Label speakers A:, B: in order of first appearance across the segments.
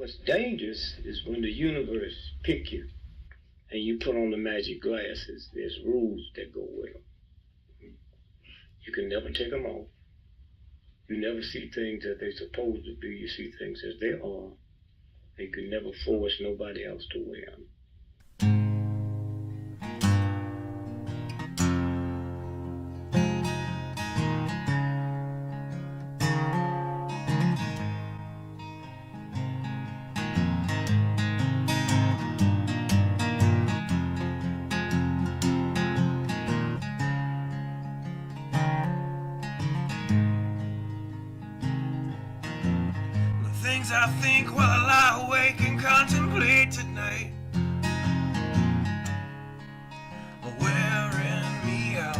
A: What's dangerous is when the universe pick you and you put on the magic glasses. There's rules that go with them. You can never take them off. You never see things as they're supposed to be. You see things as they are. And you can never force nobody else to wear them.
B: I think while I lie awake and contemplate tonight are wearing me out.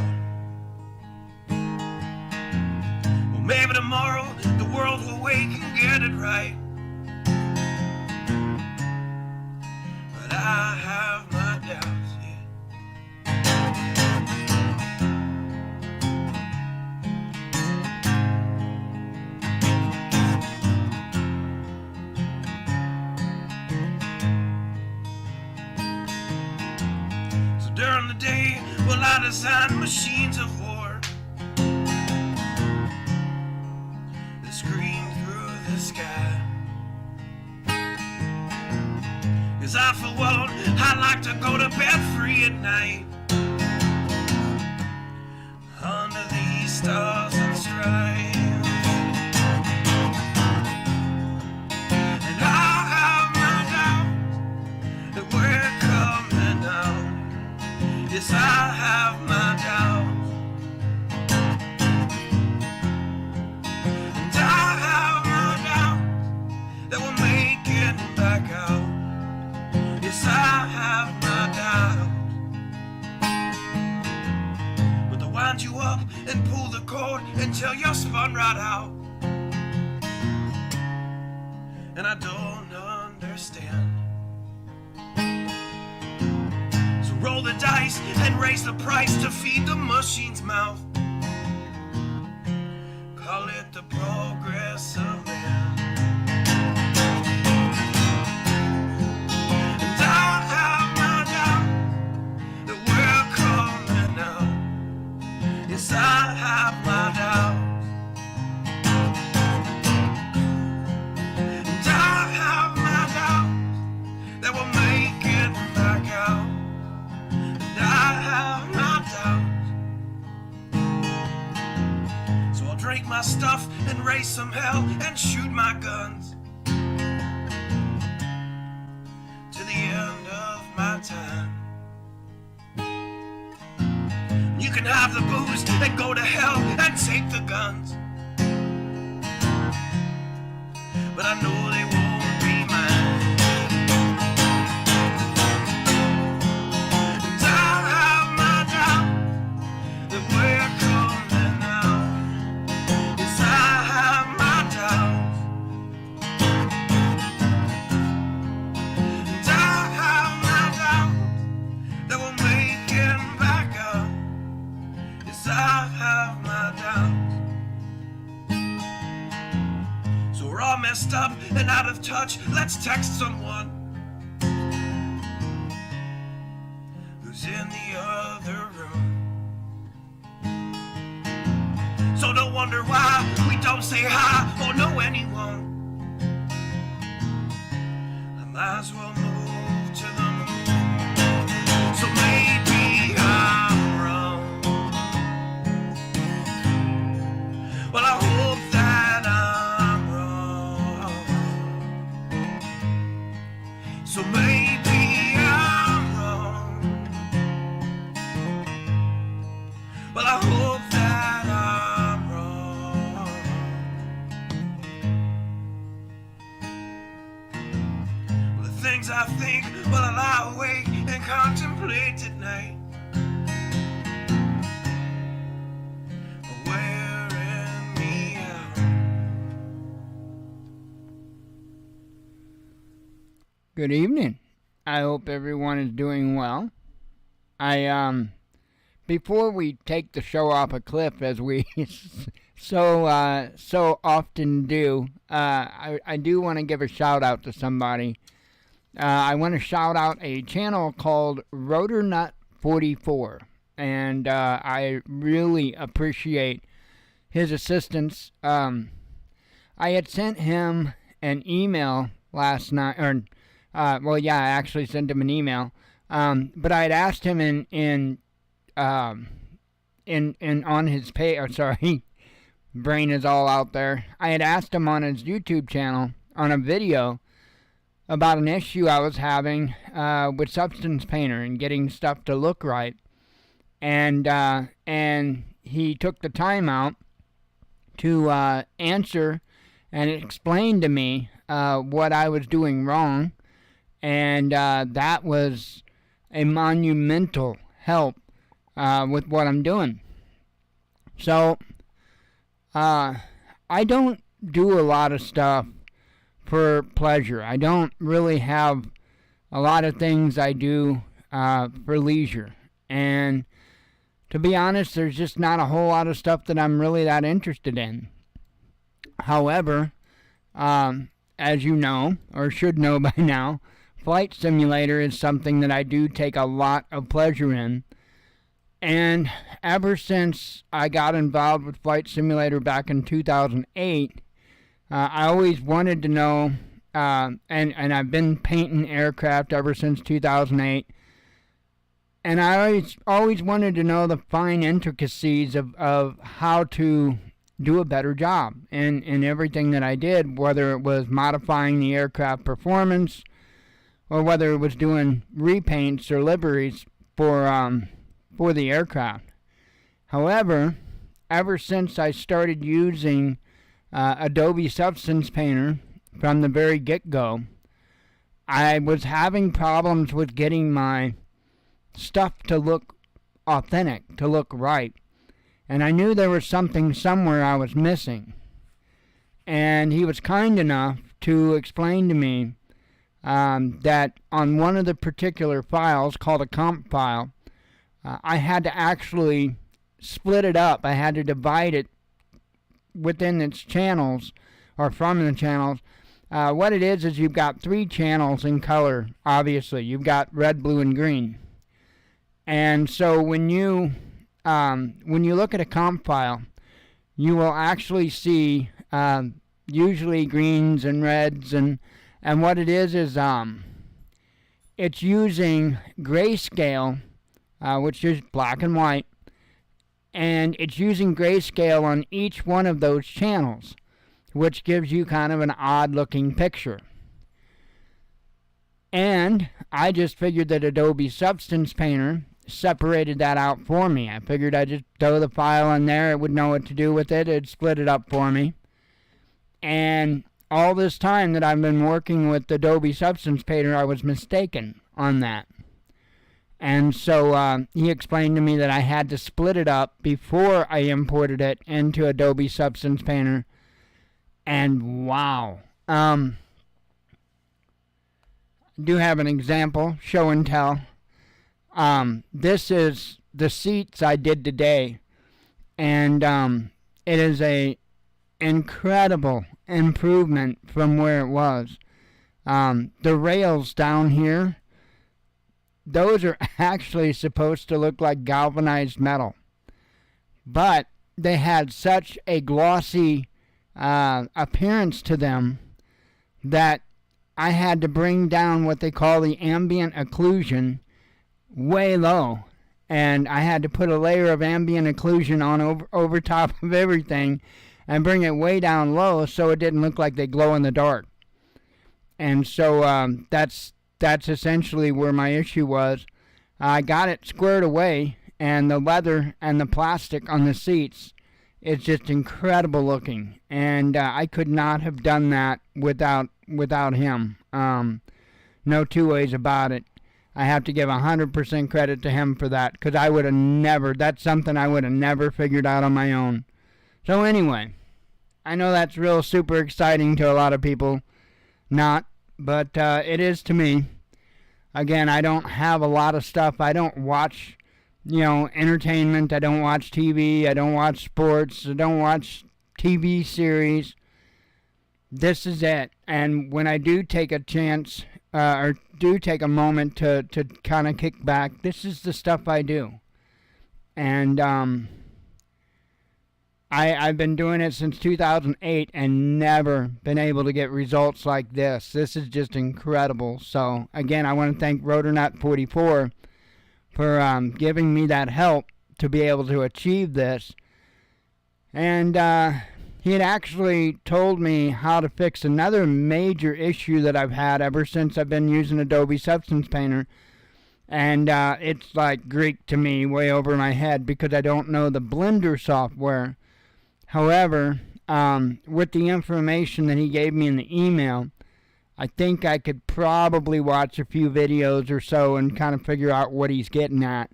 B: Well, maybe tomorrow the world will wake and get it right, but I have my doubts, yeah. During the day, well, I design machines of war that scream through the sky. 'Cause I, for one, I like to go to bed free at night under these stars and stripes. And I have my doubts that we're coming out. Yes, I have my doubts, and I have my doubts that we'll make it back out. Yes, I have my doubts, but they'll wind you up and pull the cord until you're spun right out. And I don't understand. Roll the dice and raise the price to feed the machine's mouth. Call it the progress of man. And I have my doubt that we're coming out. Yes, I have my doubts. And I have my doubts that we'll make it back out. I have my doubts, so I'll drink my stuff and raise some hell and shoot my guns to the end of my time. You can have the booze and go to hell and take the guns, but I know they won't be mine. We're coming out. Yes, I have my doubts, and I have my doubts that we'll make it back out. Yes, I have my doubts. So we're all messed up and out of touch. Let's text someone who's in the other room. So don't wonder why we don't say hi or know anyone. I might as well move to the moon. So maybe I'm wrong. Well, I hope that I'm wrong. So maybe I'm wrong. Well, I hope that I'm wrong. Well, the things I think while I lie awake and contemplate at night are wearing me out.
C: Good evening. I hope everyone is doing well. I before we take the show off a cliff, as we so often do, I do want to give a shout out to somebody. I want to shout out a channel called RotorNut44, and I really appreciate his assistance. I had sent him an email last night, I actually sent him an email, but I had asked him in on his page. Sorry, brain is all out there. I had asked him on his YouTube channel on a video about an issue I was having with Substance Painter and getting stuff to look right, and he took the time out to answer and explain to me what I was doing wrong, and that was a monumental help with what I'm doing. So I don't do a lot of stuff for pleasure. I don't really have a lot of things I do for leisure, and to be honest, there's just not a whole lot of stuff that I'm really that interested in. However, as you know, or should know by now, Flight Simulator is something that I do take a lot of pleasure in. And ever since I got involved with Flight Simulator back in 2008, I always wanted to know, and I've been painting aircraft ever since 2008, and I always wanted to know the fine intricacies of how to do a better job in everything that I did, whether it was modifying the aircraft performance or whether it was doing repaints or liveries for the aircraft. However, ever since I started using Adobe Substance Painter from the very get-go, I was having problems with getting my stuff to look authentic, to look right. And I knew there was something somewhere I was missing. And he was kind enough to explain to me that on one of the particular files, called a comp file, I had to actually split it up. I had to divide it within its channels, or from the channels. What it is you've got 3 channels in color, obviously. You've got red, blue, and green. And so when you look at a comp file, you will actually see usually greens and reds, and what it is it's using grayscale, which is black and white, and it's using grayscale on each one of those channels, which gives you kind of an odd-looking picture. And I just figured that Adobe Substance Painter separated that out for me. I figured I'd just throw the file in there, it would know what to do with it, it'd split it up for me. And all this time that I've been working with Adobe Substance Painter, I was mistaken on that. And so he explained to me that I had to split it up before I imported it into Adobe Substance Painter. And wow. I do have an example, show and tell. This is the seats I did today, and it is a incredible improvement from where it was. The rails down here, those are actually supposed to look like galvanized metal, but they had such a glossy appearance to them that I had to bring down what they call the ambient occlusion way low, and I had to put a layer of ambient occlusion on over top of everything and bring it way down low so it didn't look like they glow in the dark. And so that's essentially where my issue was. I got it squared away, and the leather and the plastic on the seats is just incredible looking, and I could not have done that without him. No two ways about it. I have to give 100% credit to him for that, because I would have never, that's something I would have never figured out on my own. So anyway, I know that's real super exciting to a lot of people. Not, but it is to me. Again, I don't have a lot of stuff. I don't watch entertainment. I don't watch TV. I don't watch sports. I don't watch TV series. This is it. And when I do take a chance, or do take a moment to kind of kick back, this is the stuff I do. And I've been doing it since 2008 and never been able to get results like this. This is just incredible. So, again, I want to thank Roternut44 for giving me that help to be able to achieve this. And he had actually told me how to fix another major issue that I've had ever since I've been using Adobe Substance Painter. And it's like Greek to me, way over my head, because I don't know the Blender software. However, with the information that he gave me in the email, I think I could probably watch a few videos or so and kind of figure out what he's getting at.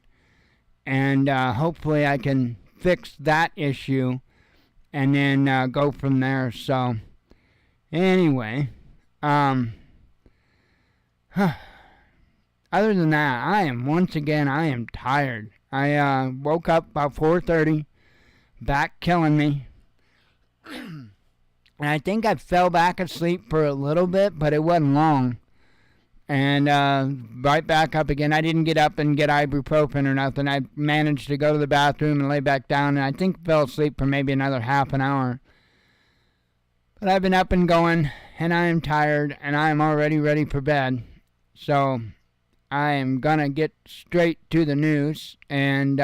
C: And hopefully I can fix that issue and then go from there. So, anyway, other than that, I am tired. I woke up about 4:30, back killing me. And I think I fell back asleep for a little bit, but it wasn't long. And right back up again. I didn't get up and get ibuprofen or nothing. I managed to go to the bathroom and lay back down, and I think fell asleep for maybe another half an hour. But I've been up and going, and I am tired, and I am already ready for bed. So I am going to get straight to the news and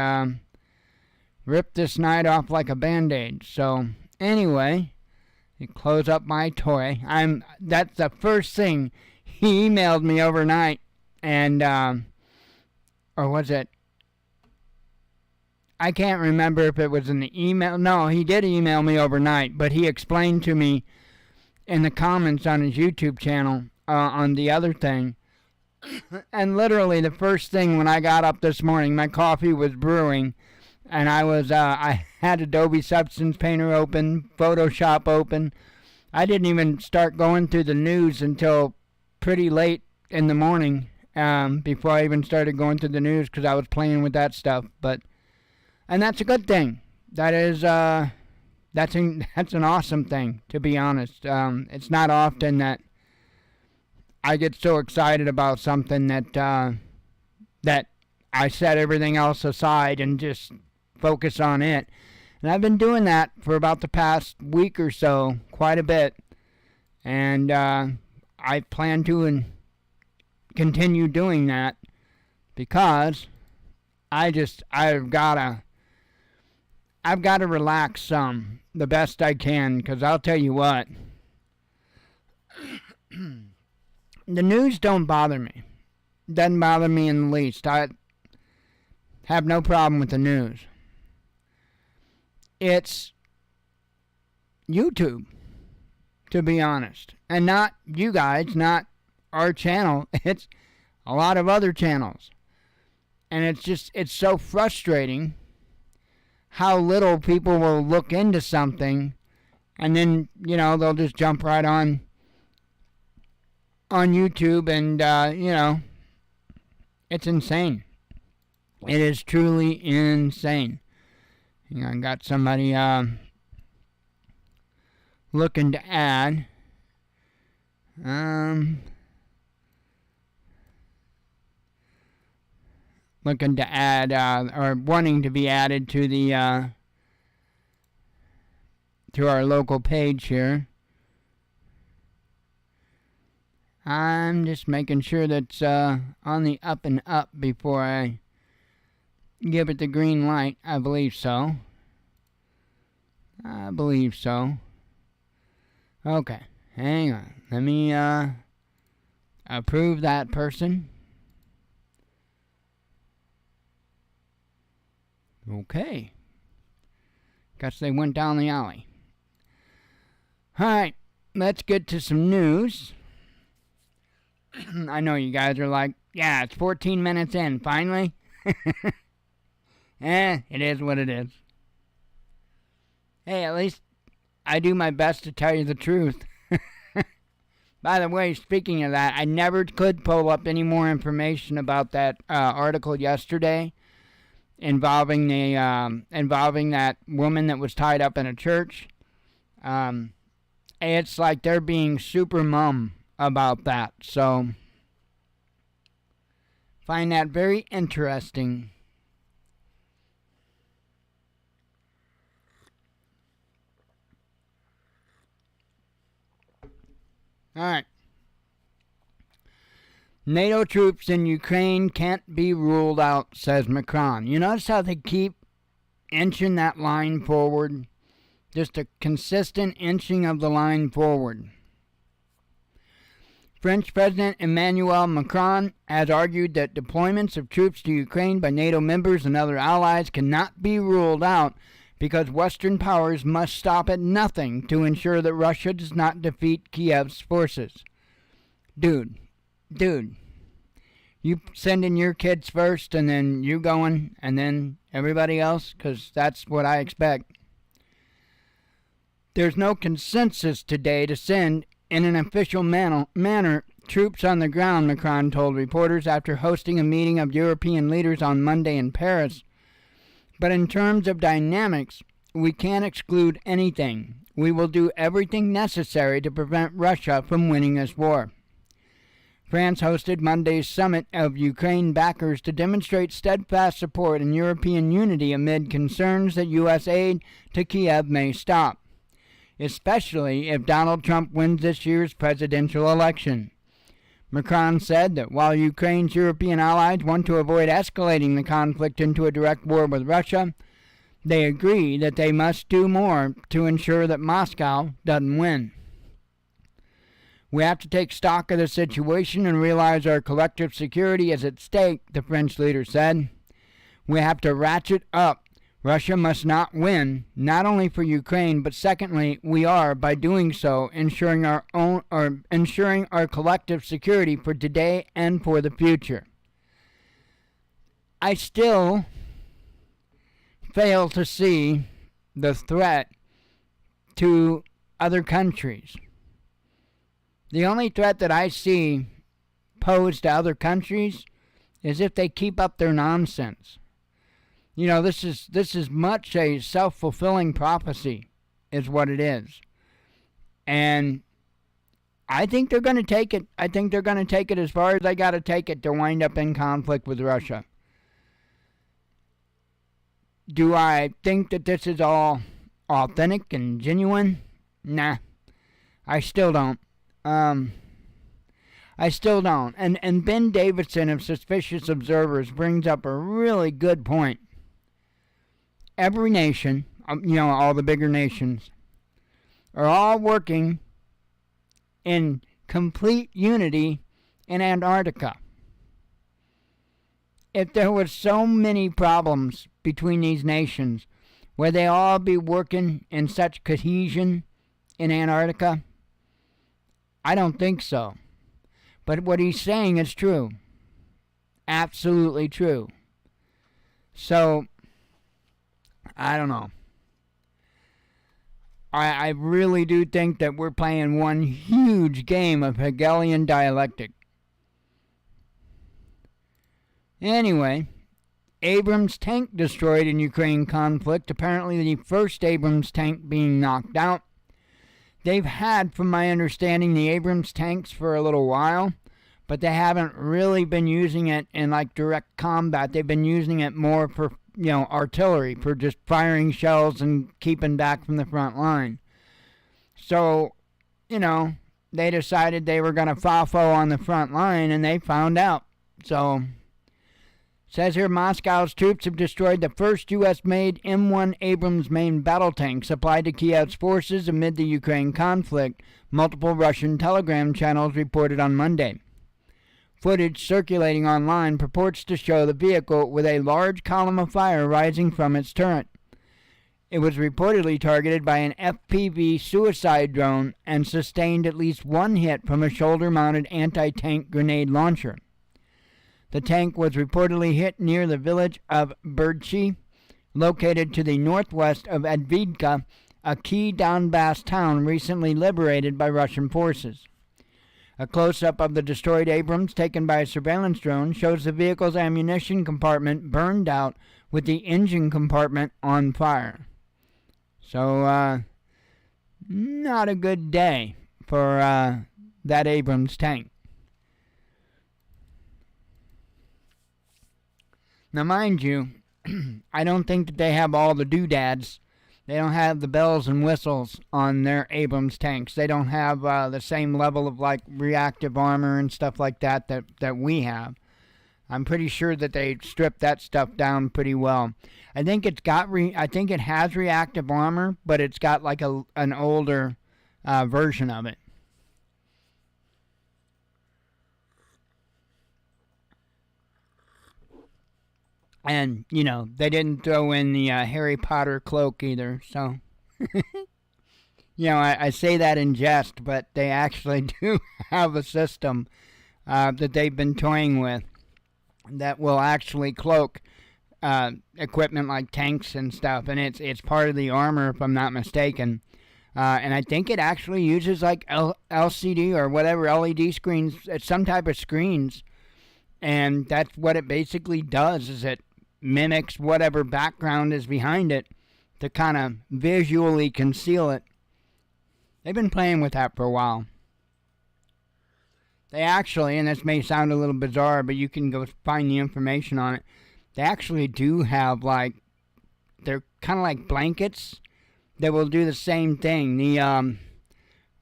C: rip this night off like a Band-Aid. So anyway, you close up my toy. That's the first thing. He emailed me overnight, and, or was it? I can't remember if it was in the email. No, he did email me overnight, but he explained to me in the comments on his YouTube channel, on the other thing. And literally the first thing when I got up this morning, my coffee was brewing, and I had Adobe Substance Painter open, Photoshop open. I didn't even start going through the news until pretty late in the morning, before I even started going through the news, because I was playing with that stuff. And that's a good thing. That is, that's an awesome thing, to be honest. It's not often that I get so excited about something that I set everything else aside and just focus on it. And I've been doing that for about the past week or so, quite a bit. And I plan to continue doing that, because I've got to relax some, the best I can, because I'll tell you what, the news don't bother me. Doesn't bother me in the least. I have no problem with the news. It's YouTube, to be honest. And not you guys, not our channel. It's a lot of other channels. And it's so frustrating how little people will look into something, and then, they'll just jump right on YouTube, and, it's insane. It is truly insane. I got somebody looking to add. Looking to add, or wanting to be added to the to our local page here. I'm just making sure that's on the up and up before I give it the green light. I believe so. Okay, hang on. Let me approve that person. Okay. Guess they went down the alley. Alright, let's get to some news. I know you guys are like, yeah, it's 14 minutes in, finally. It is what it is. Hey, at least I do my best to tell you the truth. By the way, speaking of that, I never could pull up any more information about that article yesterday. involving that woman that was tied up in a church. It's like they're being super mum about that. So, find that very interesting. All right. NATO troops in Ukraine can't be ruled out, says Macron. You notice how they keep inching that line forward? Just a consistent inching of the line forward. French President Emmanuel Macron has argued that deployments of troops to Ukraine by NATO members and other allies cannot be ruled out because Western powers must stop at nothing to ensure that Russia does not defeat Kiev's forces. Dude, you sending your kids first and then you going and then everybody else? Because that's what I expect. There's no consensus today to send in an official manner troops on the ground, Macron told reporters after hosting a meeting of European leaders on Monday in Paris. But in terms of dynamics, we can't exclude anything. We will do everything necessary to prevent Russia from winning this war. France hosted Monday's summit of Ukraine backers to demonstrate steadfast support and European unity amid concerns that U.S. aid to Kiev may stop, especially if Donald Trump wins this year's presidential election. Macron said that while Ukraine's European allies want to avoid escalating the conflict into a direct war with Russia, they agree that they must do more to ensure that Moscow doesn't win. We have to take stock of the situation and realize our collective security is at stake, the French leader said. We have to ratchet up. Russia must not win, not only for Ukraine, but secondly, we are, by doing so, ensuring our collective security for today and for the future. I still fail to see the threat to other countries. The only threat that I see posed to other countries is if they keep up their nonsense. You know, this is much a self-fulfilling prophecy, is what it is. And I think they're going to take it. I think they're going to take it as far as they got to take it to wind up in conflict with Russia. Do I think that this is all authentic and genuine? Nah, I still don't. I still don't. And Ben Davidson of Suspicious Observers brings up a really good point. Every nation, all the bigger nations, are all working in complete unity in Antarctica. If there were so many problems between these nations, would they all be working in such cohesion in Antarctica? I don't think so. But what he's saying is true. Absolutely true. So, I don't know. I really do think that we're playing one huge game of Hegelian dialectic. Anyway, Abrams tank destroyed in Ukraine conflict. Apparently the first Abrams tank being knocked out. They've had, from my understanding, the Abrams tanks for a little while, but they haven't really been using it in like direct combat. They've been using it more for, artillery, for just firing shells and keeping back from the front line. So, they decided they were going to FAFO on the front line, and they found out. So, says here, Moscow's troops have destroyed the first U.S.-made M1 Abrams main battle tank supplied to Kiev's forces amid the Ukraine conflict, multiple Russian telegram channels reported on Monday. Footage circulating online purports to show the vehicle with a large column of fire rising from its turret. It was reportedly targeted by an FPV suicide drone and sustained at least one hit from a shoulder-mounted anti-tank grenade launcher. The tank was reportedly hit near the village of Berdschi, located to the northwest of Advidka, a key Donbass town recently liberated by Russian forces. A close-up of the destroyed Abrams taken by a surveillance drone shows the vehicle's ammunition compartment burned out with the engine compartment on fire. So, not a good day for that Abrams tank. Now, mind you, I don't think that they have all the doodads. They don't have the bells and whistles on their Abrams tanks. They don't have the same level of like reactive armor and stuff like that we have. I'm pretty sure that they stripped that stuff down pretty well. I think it has reactive armor, but it's got like an older version of it. And, you know, they didn't throw in the Harry Potter cloak either, so... You know, I say that in jest, but they actually do have a system that they've been toying with that will actually cloak equipment like tanks and stuff, and it's part of the armor, if I'm not mistaken. And I think it actually uses like LCD or whatever, LED screens, it's some type of screens, and that's what it basically does, is it mimics whatever background is behind it to kind of visually conceal it. They've been playing with that for a while. They actually, and this may sound a little bizarre, but you can go find the information on it. They actually do have like, they're kind of like blankets that will do the same thing. The,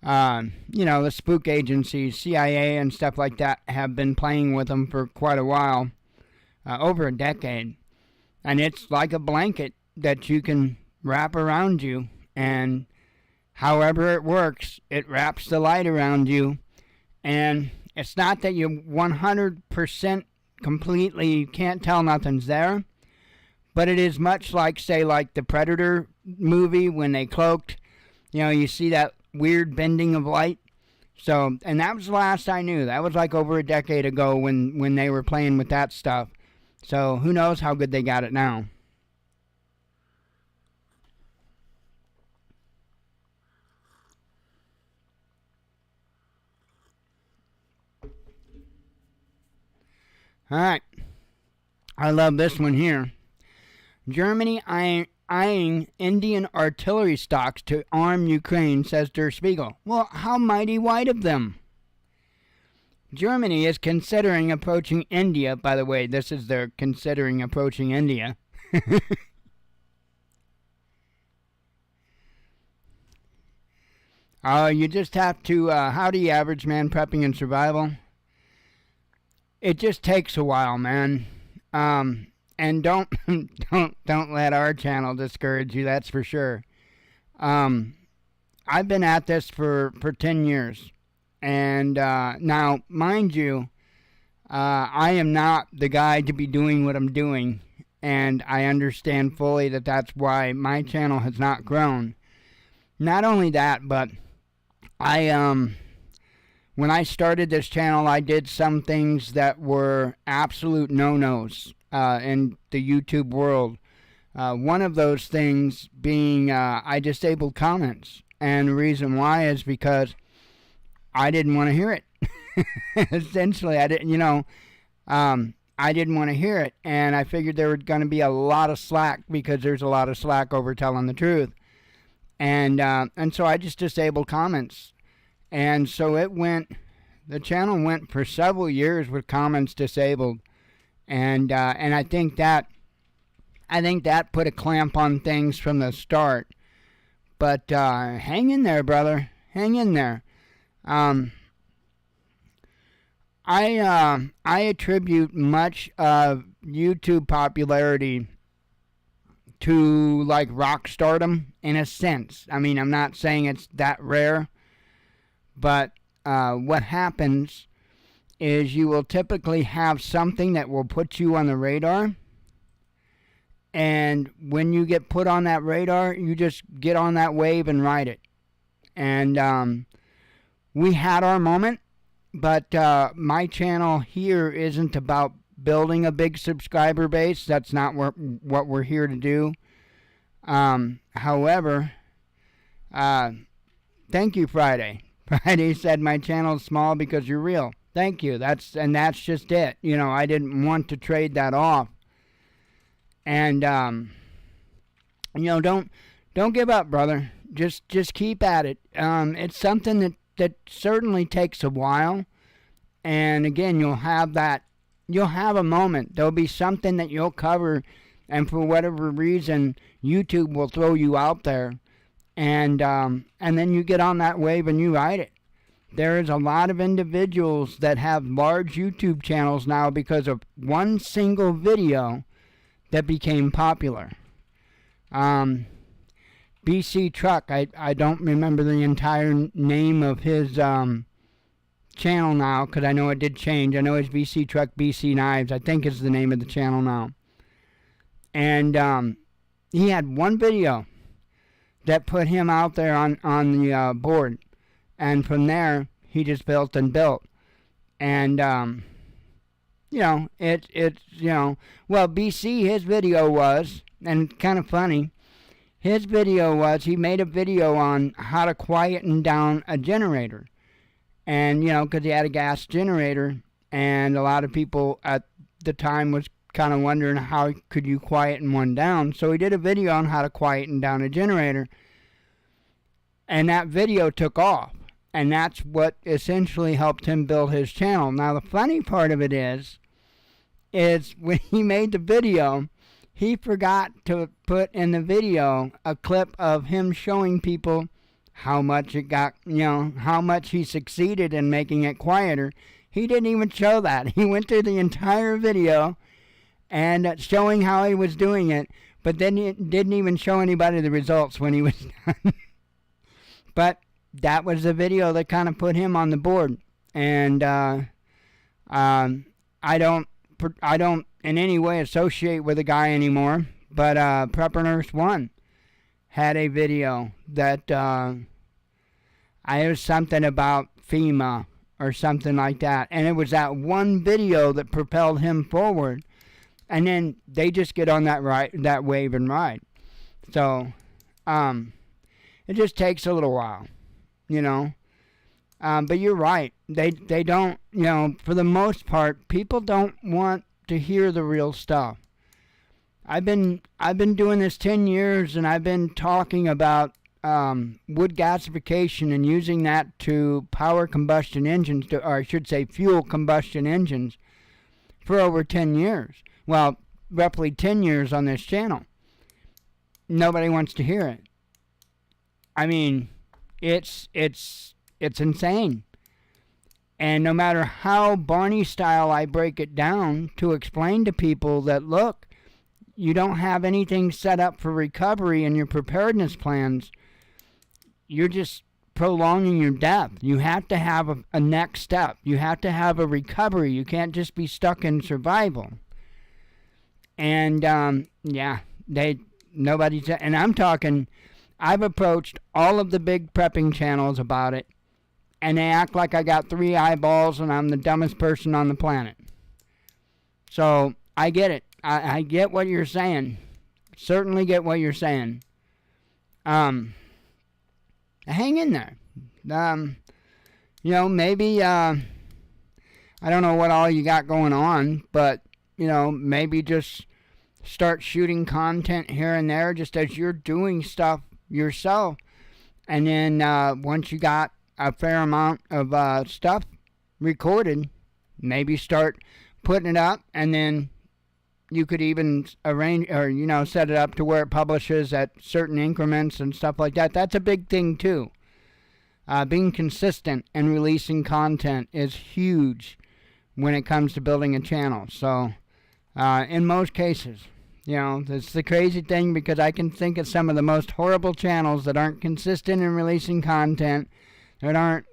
C: you know, the spook agencies, CIA and stuff like that have been playing with them for quite a while, over a decade. And it's like a blanket that you can wrap around you, and however it works, it wraps the light around you, and it's not that you 100% completely can't tell nothing's there, but it is much like, say, like the Predator movie when they cloaked, you know, you see that weird bending of light. So, and that was the last I knew. That was like over a decade ago when they were playing with that stuff. So, who knows how good they got it now. Alright, I love this one here. Germany eyeing Indian artillery stocks to arm Ukraine, says Der Spiegel. Well, how mighty white of them. Germany is considering approaching India. By the way, this is their considering approaching India. You just have to, howdy average man prepping and survival. It just takes a while, man. And don't let our channel discourage you, that's for sure. I've been at this for 10 years. And now, mind you, I am not the guy to be doing what I'm doing. And I understand fully that that's why my channel has not grown. Not only that, but when I started this channel, I did some things that were absolute no-nos in the YouTube world. One of those things being I disabled comments. And the reason why is because I didn't want to hear it. Essentially, I didn't, I didn't want to hear it. And I figured there was going to be a lot of slack because there's a lot of slack over telling the truth. And so I just disabled comments. And so the channel went for several years with comments disabled. And I think that put a clamp on things from the start. But hang in there, brother. Hang in there. I attribute much of YouTube popularity to like rock stardom in a sense. I mean, I'm not saying it's that rare, but what happens is you will typically have something that will put you on the radar, and when you get put on that radar, you just get on that wave and ride it. And we had our moment, but my channel here isn't about building a big subscriber base. That's not what we're here to do. However, thank you, Friday. Friday said my channel's small because you're real. Thank you. That's just it. I didn't want to trade that off. And don't give up, brother. Just keep at it. It's something that certainly takes a while. And again, you'll have a moment. There'll be something that you'll cover, and for whatever reason, YouTube will throw you out there, and then you get on that wave and you ride it. There is a lot of individuals that have large YouTube channels now because of one single video that became popular. BC Truck, I don't remember the entire name of his channel now, because I know it did change. I know it's BC Truck, BC Knives, I think is the name of the channel now. And he had one video that put him out there on the board. And from there, he just built and built. And, well, BC, his video was, and kind of funny, his video was, he made a video on how to quieten down a generator. And, because he had a gas generator, and a lot of people at the time was kind of wondering how could you quieten one down. So he did a video on how to quieten down a generator. And that video took off. And that's what essentially helped him build his channel. Now, the funny part of it is when he made the video, he forgot to put in the video a clip of him showing people how much it got, how much he succeeded in making it quieter. He didn't even show that. He went through the entire video and showing how he was doing it, but then he didn't even show anybody the results when he was done. But that was the video that kind of put him on the board. And I don't in any way associate with the guy anymore, but Prepper Nurse 1 had a video that it was something about FEMA or something like that, and it was that one video that propelled him forward, and then they just get on that wave and ride. So it just takes a little while, but you're right, they don't, for the most part, people don't want to hear the real stuff. I've been doing this 10 years, and I've been talking about wood gasification and using that to power combustion engines, or I should say fuel combustion engines, for over 10 years. Well, roughly 10 years on this channel. Nobody wants to hear it. I mean, it's insane. And no matter how Barney style I break it down to explain to people that, look, you don't have anything set up for recovery in your preparedness plans, you're just prolonging your death. You have to have a next step. You have to have a recovery. You can't just be stuck in survival. And, nobody's, and I'm talking, I've approached all of the big prepping channels about it, and they act like I got 3 eyeballs and I'm the dumbest person on the planet. So, I get it. I get what you're saying. Certainly get what you're saying. Hang in there. Maybe, I don't know what all you got going on, but, maybe just start shooting content here and there just as you're doing stuff yourself. And then once you got a fair amount of stuff recorded, maybe start putting it up, and then you could even arrange or set it up to where it publishes at certain increments and stuff like that. That's a big thing too. Being consistent and releasing content is huge when it comes to building a channel. So in most cases, it's the crazy thing, because I can think of some of the most horrible channels that aren't consistent in releasing content, that aren't,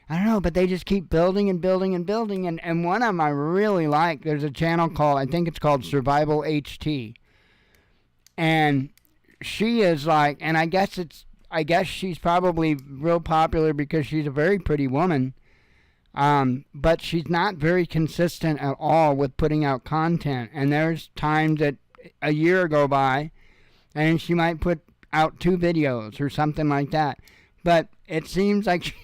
C: I don't know, but they just keep building and building and building. And one of them I really like, there's a channel called, I think it's called Survival HT. And she is like, and I guess she's probably real popular because she's a very pretty woman. But she's not very consistent at all with putting out content. And there's times that a year go by and she might put out 2 videos or something like that. But it seems like she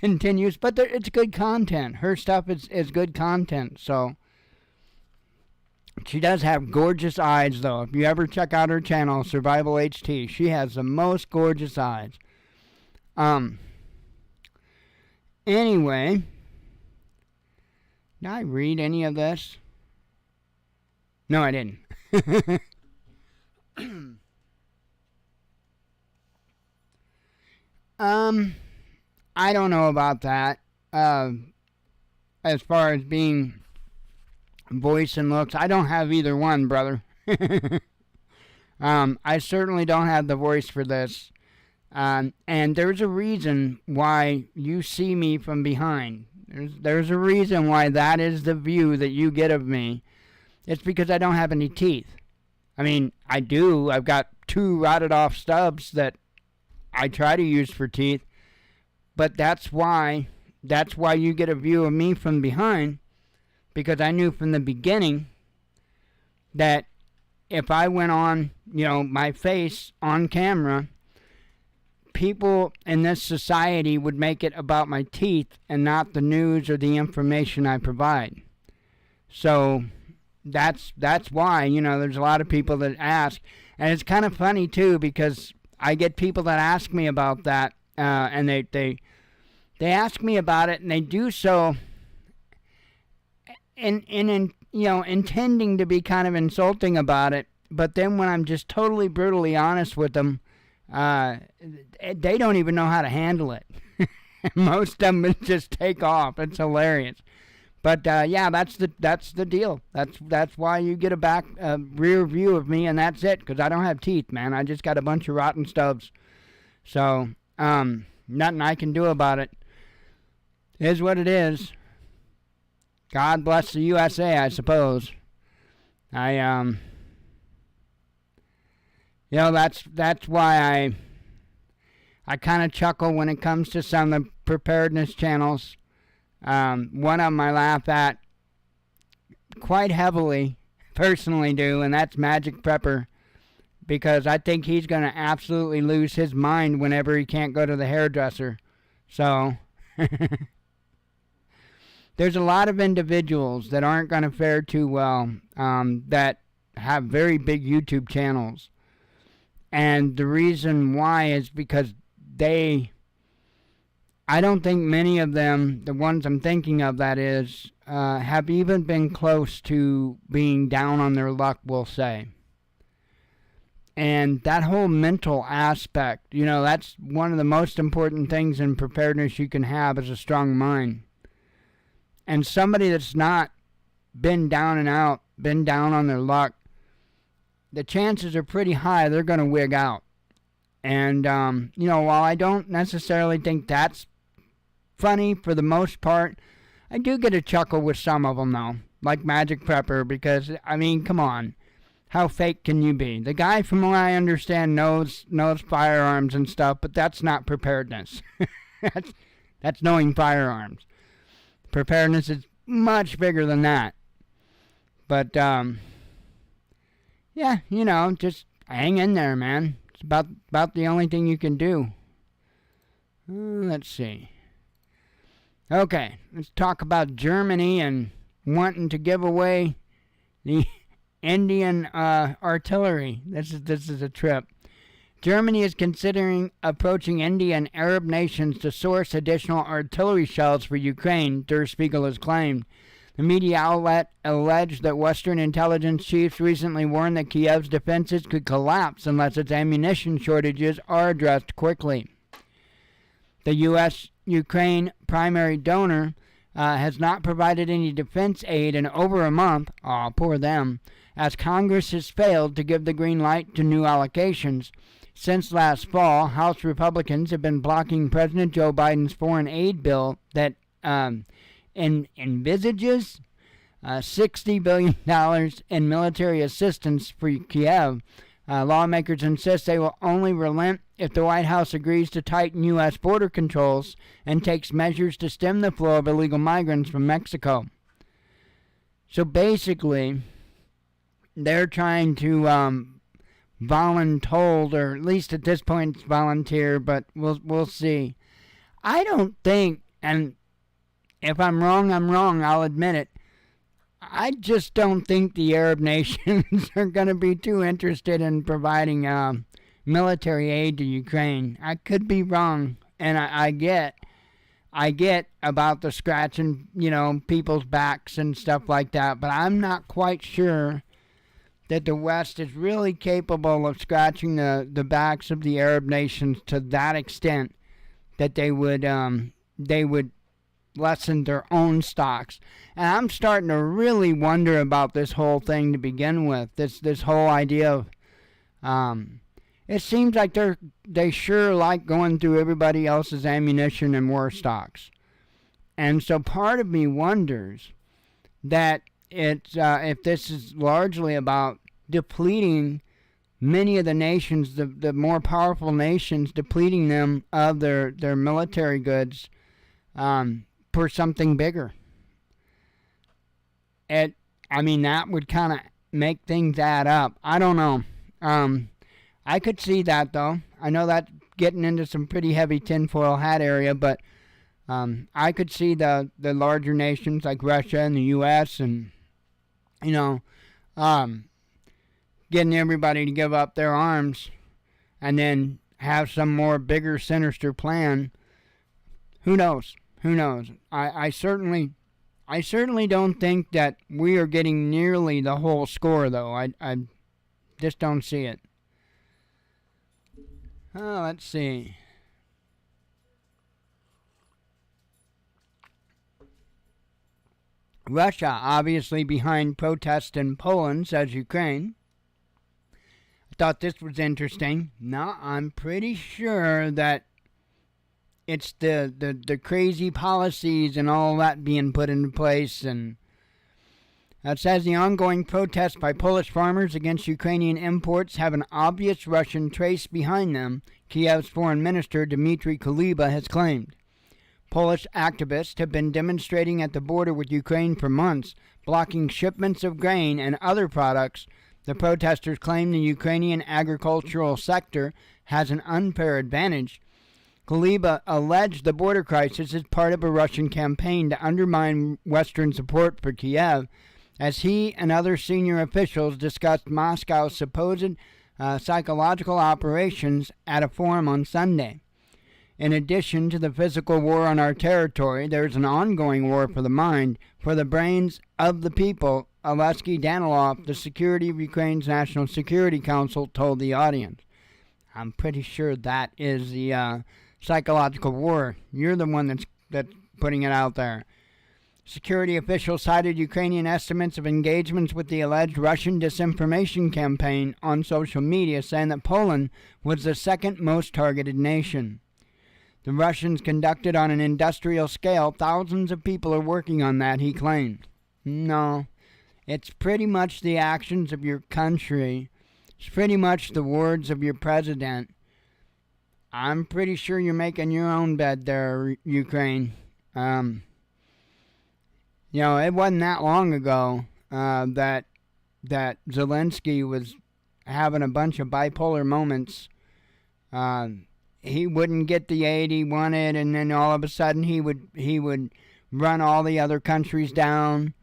C: continues, but it's good content. Her stuff is good content. So She does have gorgeous eyes, though. If you ever check out her channel, Survival HT, she has the most gorgeous eyes. Anyway, did I read any of this? No, I didn't. I don't know about that. As far as being voice and looks, I don't have either one, brother. I certainly don't have the voice for this. And there's a reason why you see me from behind. There's a reason why that is the view that you get of me. It's because I don't have any teeth. I mean, I do. I've got 2 rotted off stubs that I try to use for teeth. But that's why you get a view of me from behind. Because I knew from the beginning that if I went on, my face on camera, people in this society would make it about my teeth and not the news or the information I provide. So that's why, there's a lot of people that ask. And it's kind of funny, too, because I get people that ask me about that, and they ask me about it, and they do so in intending to be kind of insulting about it. But then when I'm just totally brutally honest with them, they don't even know how to handle it. Most of them just take off. It's hilarious. But yeah, that's the deal. That's why you get a rear view of me, and that's it. Because I don't have teeth, man. I just got a bunch of rotten stubs. So nothing I can do about it. It is what it is. God bless the USA, I suppose. That's why I kind of chuckle when it comes to some of the preparedness channels. One of them I laugh at quite heavily, personally do, and that's Magic Prepper, because I think he's going to absolutely lose his mind whenever he can't go to the hairdresser. So there's a lot of individuals that aren't going to fare too well, that have very big YouTube channels. And the reason why is because I don't think many of them, the ones I'm thinking of that is, have even been close to being down on their luck, we'll say. And that whole mental aspect, that's one of the most important things in preparedness you can have, is a strong mind. And somebody that's not been down and out, been down on their luck, the chances are pretty high they're going to wig out. And, while I don't necessarily think that's funny for the most part, I do get a chuckle with some of them, though, like Magic Prepper, because, I mean, come on. How fake can you be? The guy, from what I understand, knows firearms and stuff, but that's not preparedness. That's knowing firearms. Preparedness is much bigger than that. But, yeah, just hang in there, man. It's about the only thing you can do. Let's see. Okay, let's talk about Germany and wanting to give away the Indian artillery. This is a trip. Germany is considering approaching India and Arab nations to source additional artillery shells for Ukraine, Der Spiegel has claimed. The media outlet alleged that Western intelligence chiefs recently warned that Kiev's defenses could collapse unless its ammunition shortages are addressed quickly. The U.S.-Ukraine primary donor has not provided any defense aid in over a month, poor them, as Congress has failed to give the green light to new allocations. Since last fall, House Republicans have been blocking President Joe Biden's foreign aid bill that envisages $60 billion in military assistance for Kiev. Lawmakers insist they will only relent if the White House agrees to tighten U.S. border controls and takes measures to stem the flow of illegal migrants from Mexico. So basically, they're trying to voluntold, or at least at this point it's volunteer, but we'll see. I don't think, and if I'm wrong, I'll admit it, I just don't think the Arab nations are going to be too interested in providing military aid to Ukraine. I could be wrong, and I get about the scratching, people's backs and stuff like that, but I'm not quite sure that the West is really capable of scratching the backs of the Arab nations to that extent that they would lessen their own stocks. And I'm starting to really wonder about this whole thing to begin with. This whole idea of it seems like they sure like going through everybody else's ammunition and war stocks. And so part of me wonders that it's if this is largely about depleting many of the nations, the more powerful nations, depleting them of their military goods for something bigger. That would kind of make things add up. I don't know. I could see that, though. I know that's getting into some pretty heavy tinfoil hat area, but I could see the larger nations like Russia and the U.S. and, getting everybody to give up their arms and then have some more bigger, sinister plan. Who knows? I certainly don't think that we are getting nearly the whole score, though. I just don't see it. Oh, let's see. Russia, obviously behind protests in Poland, says Ukraine. I thought this was interesting. No, I'm pretty sure that it's the crazy policies and all that being put into place. And it says the ongoing protests by Polish farmers against Ukrainian imports have an obvious Russian trace behind them, Kiev's foreign minister Dmitry Kuleba has claimed. Polish activists have been demonstrating at the border with Ukraine for months, blocking shipments of grain and other products. The protesters claim the Ukrainian agricultural sector has an unfair advantage. Kuleba alleged the border crisis is part of a Russian campaign to undermine Western support for Kiev, as he and other senior officials discussed Moscow's supposed psychological operations at a forum on Sunday. In addition to the physical war on our territory, there is an ongoing war for the mind, for the brains of the people, Alexei Danilov, the security of Ukraine's National Security Council, told the audience. I'm pretty sure that is the psychological war. You're the one that's putting it out there. Security officials cited Ukrainian estimates of engagements with the alleged Russian disinformation campaign on social media, saying that Poland was the second most targeted nation. The Russians conducted on an industrial scale. Thousands of people are working on that, he claimed. No, it's pretty much the actions of your country. It's pretty much the words of your president. I'm pretty sure you're making your own bed there, Ukraine. It wasn't that long ago that Zelensky was having a bunch of bipolar moments. He wouldn't get the aid he wanted, and then all of a sudden he would run all the other countries down,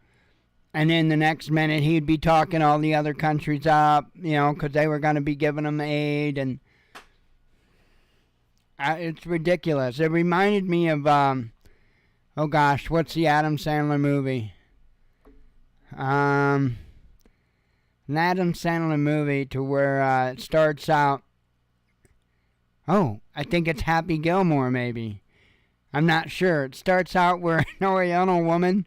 C: and then the next minute he'd be talking all the other countries up, because they were going to be giving him aid, and it's ridiculous. It reminded me of what's the Adam Sandler movie? An Adam Sandler movie to where it starts out. Oh, I think it's Happy Gilmore, maybe. I'm not sure. It starts out where an Oriental woman,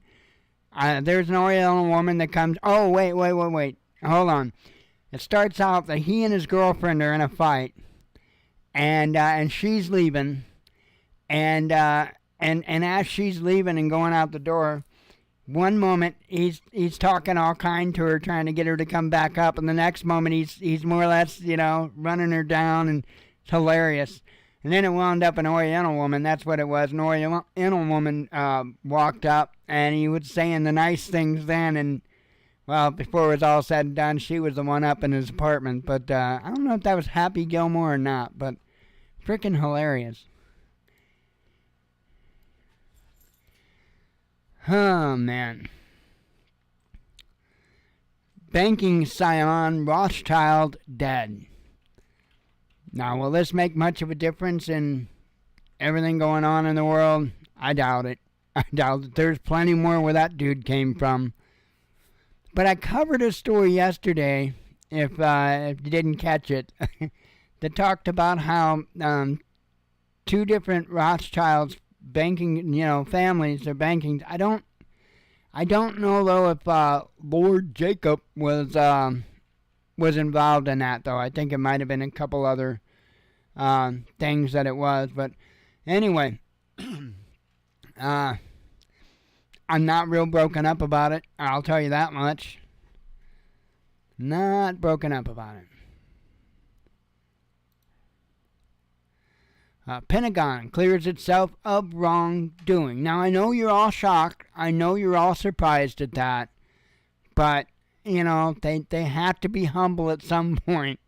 C: there's an Oriental woman that comes, oh, wait. Hold on. It starts out that he and his girlfriend are in a fight, and she's leaving, and as she's leaving and going out the door, one moment he's talking all kind to her, trying to get her to come back up, and the next moment he's more or less, running her down, and it's hilarious. And then it wound up an Oriental woman. That's what it was. An Oriental woman walked up, and he was saying the nice things then. And, well, before it was all said and done, she was the one up in his apartment. But I don't know if that was Happy Gilmore or not, but freaking hilarious. Oh, man. banking scion Rothschild dead. Now, will this make much of a difference in everything going on in the world? I doubt it. I doubt that there's plenty more where that dude came from. But I covered a story yesterday, if you didn't catch it, that talked about how two different Rothschilds banking, families are banking. I don't know though if Lord Jacob was involved in that though. I think it might have been a couple other things that it was, but anyway, I'm not real broken up about it. I'll tell you that much. Not broken up about it. Pentagon clears itself of wrongdoing. Now, I know you're all shocked. I know you're all surprised at that. But, they have to be humble at some point.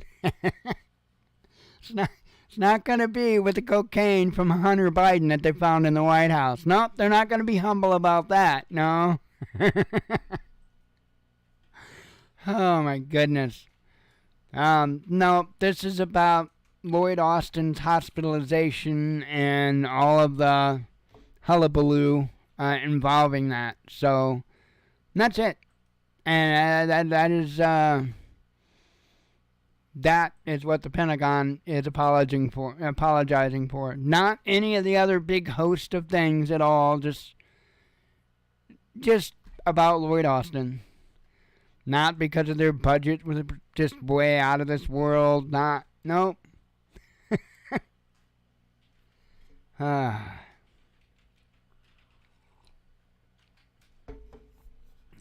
C: It's not going to be with the cocaine from Hunter Biden that they found in the White House. Nope, they're not going to be humble about that. No. Oh, my goodness. No, this is about Lloyd Austin's hospitalization and all of the hullabaloo involving that. So, that's it. And that is what the Pentagon is apologizing for. Not any of the other big host of things at all. Just about Lloyd Austin. Not because of their budget was just way out of this world. Nope.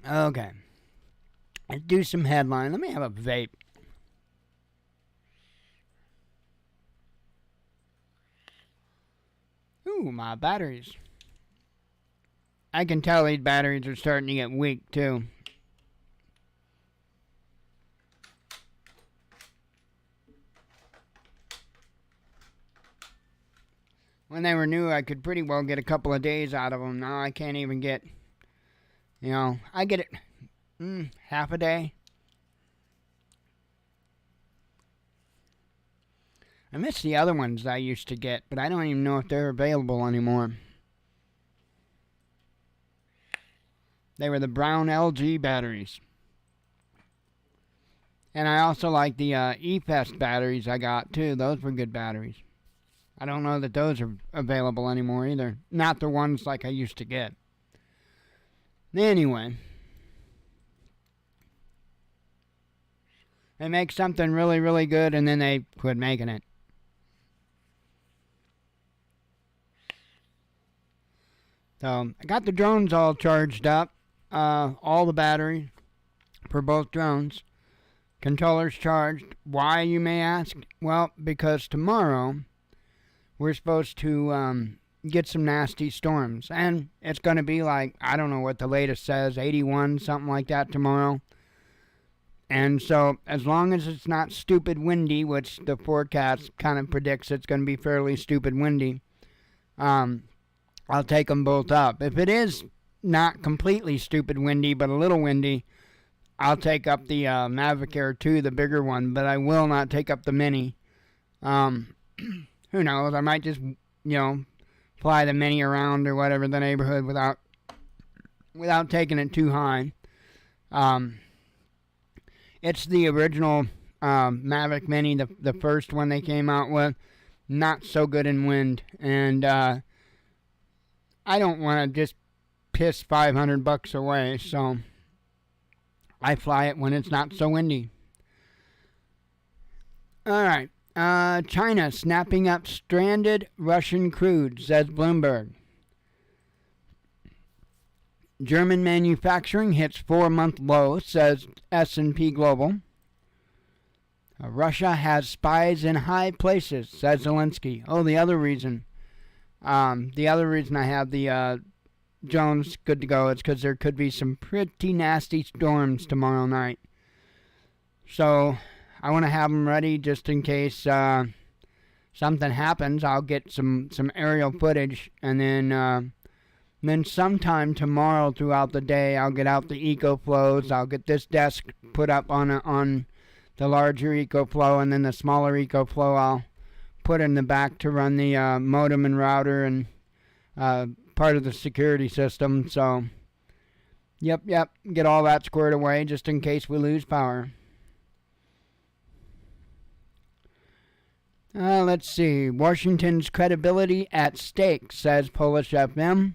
C: Okay. Let's do some headline. Let me have a vape. Ooh, my batteries. I can tell these batteries are starting to get weak, too. When they were new, I could pretty well get a couple of days out of them. Now I can't even get, I get it half a day. I miss the other ones I used to get, but I don't even know if they're available anymore. They were the brown LG batteries. And I also like the E-Fest batteries I got, too. Those were good batteries. I don't know that those are available anymore either. Not the ones like I used to get. Anyway. They make something really, really good and then they quit making it. So, I got the drones all charged up. All the batteries for both drones. Controllers charged. Why, you may ask? Well, because tomorrow we're supposed to get some nasty storms. And it's going to be like, I don't know what the latest says, 81, something like that tomorrow. And so, as long as it's not stupid windy, which the forecast kind of predicts it's going to be fairly stupid windy, I'll take them both up. If it is not completely stupid windy, but a little windy, I'll take up the Mavic Air 2, the bigger one, but I will not take up the Mini. Who knows? I might just, fly the Mini around or whatever the neighborhood without taking it too high. It's the original Mavic Mini, the first one they came out with. Not so good in wind, and I don't want to just piss $500 away, so I fly it when it's not so windy. All right. China snapping up stranded Russian crude, says Bloomberg. German manufacturing hits 4-month low, says S&P Global. Russia has spies in high places, says Zelensky. Oh, the other reason I have the Jones good to go is because there could be some pretty nasty storms tomorrow night. So I want to have them ready just in case something happens. I'll get some aerial footage and then And then sometime tomorrow throughout the day, I'll get out the EcoFlows. I'll get this desk put up on the larger EcoFlow, and then the smaller EcoFlow I'll put in the back to run the modem and router and part of the security system. So, yep, get all that squared away just in case we lose power. Let's see. Washington's credibility at stake, says Polish FM.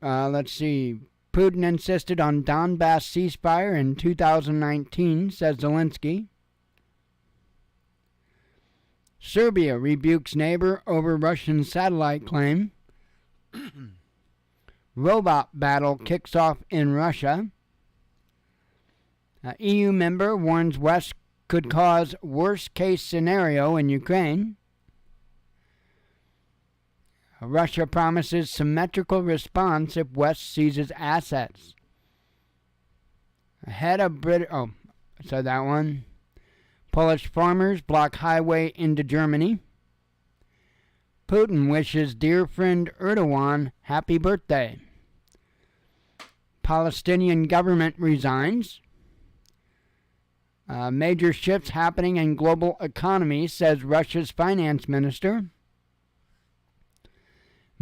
C: Let's see. Putin insisted on Donbass ceasefire in 2019, says Zelensky. Serbia rebukes neighbor over Russian satellite claim. Robot battle kicks off in Russia. EU member warns West could cause worst-case scenario in Ukraine. Russia promises symmetrical response if West seizes assets. Ahead of said that one. Polish farmers block highway into Germany. Putin wishes dear friend Erdogan happy birthday. Palestinian government resigns. Major shifts happening in global economy, says Russia's finance minister.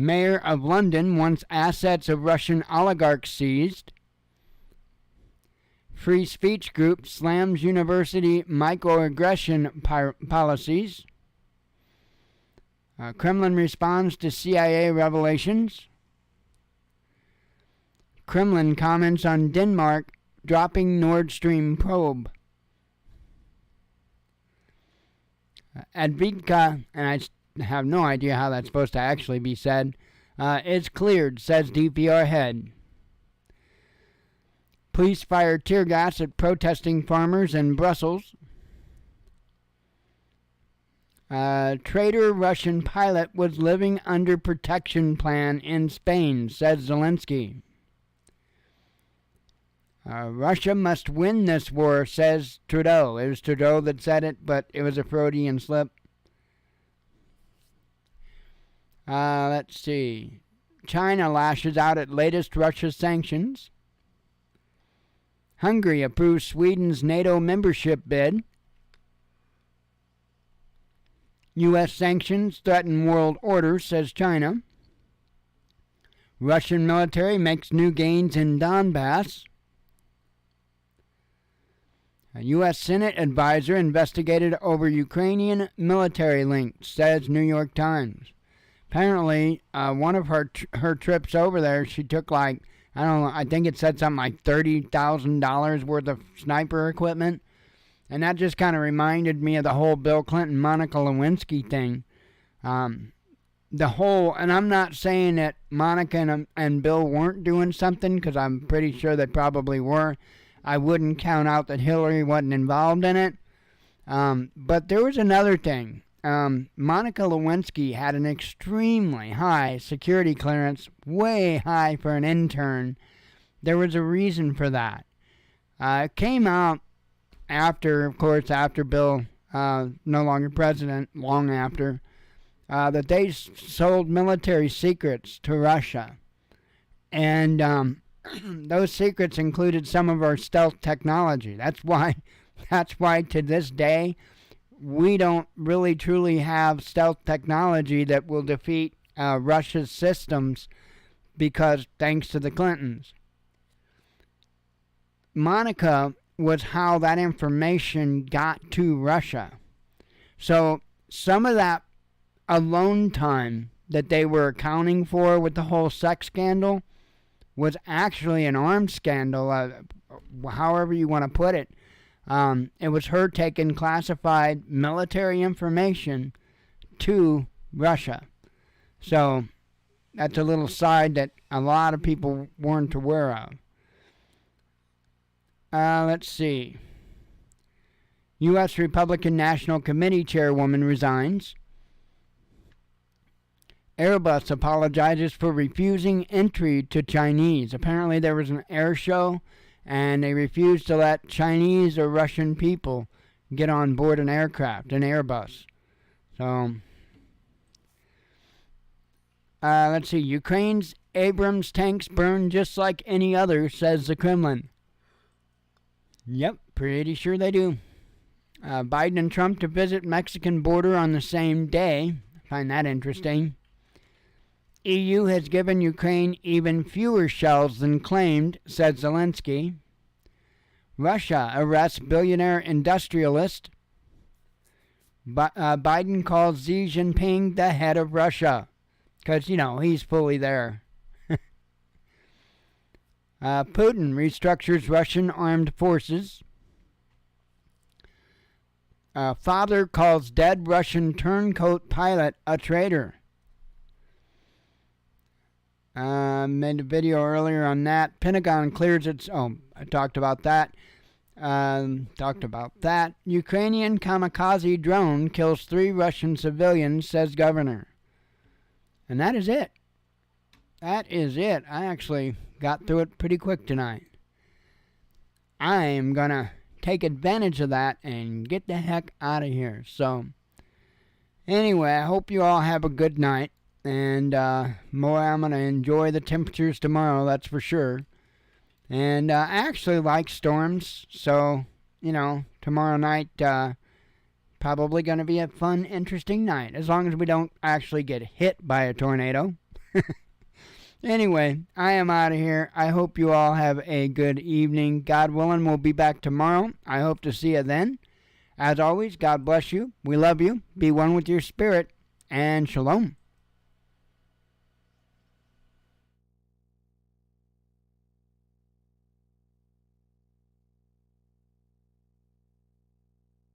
C: Mayor of London wants assets of Russian oligarchs seized. Free speech group slams university microaggression policies. Kremlin responds to CIA revelations. Kremlin comments on Denmark dropping Nord Stream probe. Advidka, and I have no idea how that's supposed to actually be said, is cleared, says DPR head. Police fire tear gas at protesting farmers in Brussels. Traitor Russian pilot was living under protection plan in Spain, says Zelensky. Russia must win this war, says Trudeau. It was Trudeau that said it, but it was a Freudian slip. Let's see. China lashes out at latest Russia sanctions. Hungary approves Sweden's NATO membership bid. U.S. sanctions threaten world order, says China. Russian military makes new gains in Donbass. A U.S. Senate advisor investigated over Ukrainian military links, says New York Times. Apparently, one of her trips over there, she took like, I don't know, I think it said something like $30,000 worth of sniper equipment. And that just kind of reminded me of the whole Bill Clinton, Monica Lewinsky thing. And I'm not saying that Monica and Bill weren't doing something, because I'm pretty sure they probably were. I wouldn't count out that Hillary wasn't involved in it. But there was another thing. Monica Lewinsky had an extremely high security clearance, way high for an intern. There was a reason for that. It came out after Bill, no longer president, long after, that they sold military secrets to Russia. And those secrets included some of our stealth technology. That's why to this day, we don't really truly have stealth technology that will defeat Russia's systems, because thanks to the Clintons. Monica was how that information got to Russia. So some of that alone time that they were accounting for with the whole sex scandal was actually an arms scandal, however you want to put it. It was her taking classified military information to Russia. So that's a little side that a lot of people weren't aware of. Let's see. U.S. Republican National Committee chairwoman resigns. Airbus apologizes for refusing entry to Chinese. Apparently there was an air show, and they refused to let Chinese or Russian people get on board an aircraft, an Airbus. So, Let's see. Ukraine's Abrams tanks burn just like any other, says the Kremlin. Yep, pretty sure they do. Biden and Trump to visit Mexican border on the same day. Find that interesting. EU has given Ukraine even fewer shells than claimed, said Zelensky. Russia arrests billionaire industrialist. Biden calls Xi Jinping the head of Russia. Because, he's fully there. Putin restructures Russian armed forces. Father calls dead Russian turncoat pilot a traitor. Made a video earlier on that. Pentagon clears its... Oh, I talked about that. Ukrainian kamikaze drone kills 3 Russian civilians, says governor. And that is it. That is it. I actually got through it pretty quick tonight. I am going to take advantage of that and get the heck out of here. So, anyway, I hope you all have a good night. And, boy, I'm going to enjoy the temperatures tomorrow, that's for sure. And I actually like storms, so, tomorrow night, probably going to be a fun, interesting night, as long as we don't actually get hit by a tornado. Anyway, I am out of here. I hope you all have a good evening. God willing, we'll be back tomorrow. I hope to see you then. As always, God bless you. We love you. Be one with your spirit. And shalom.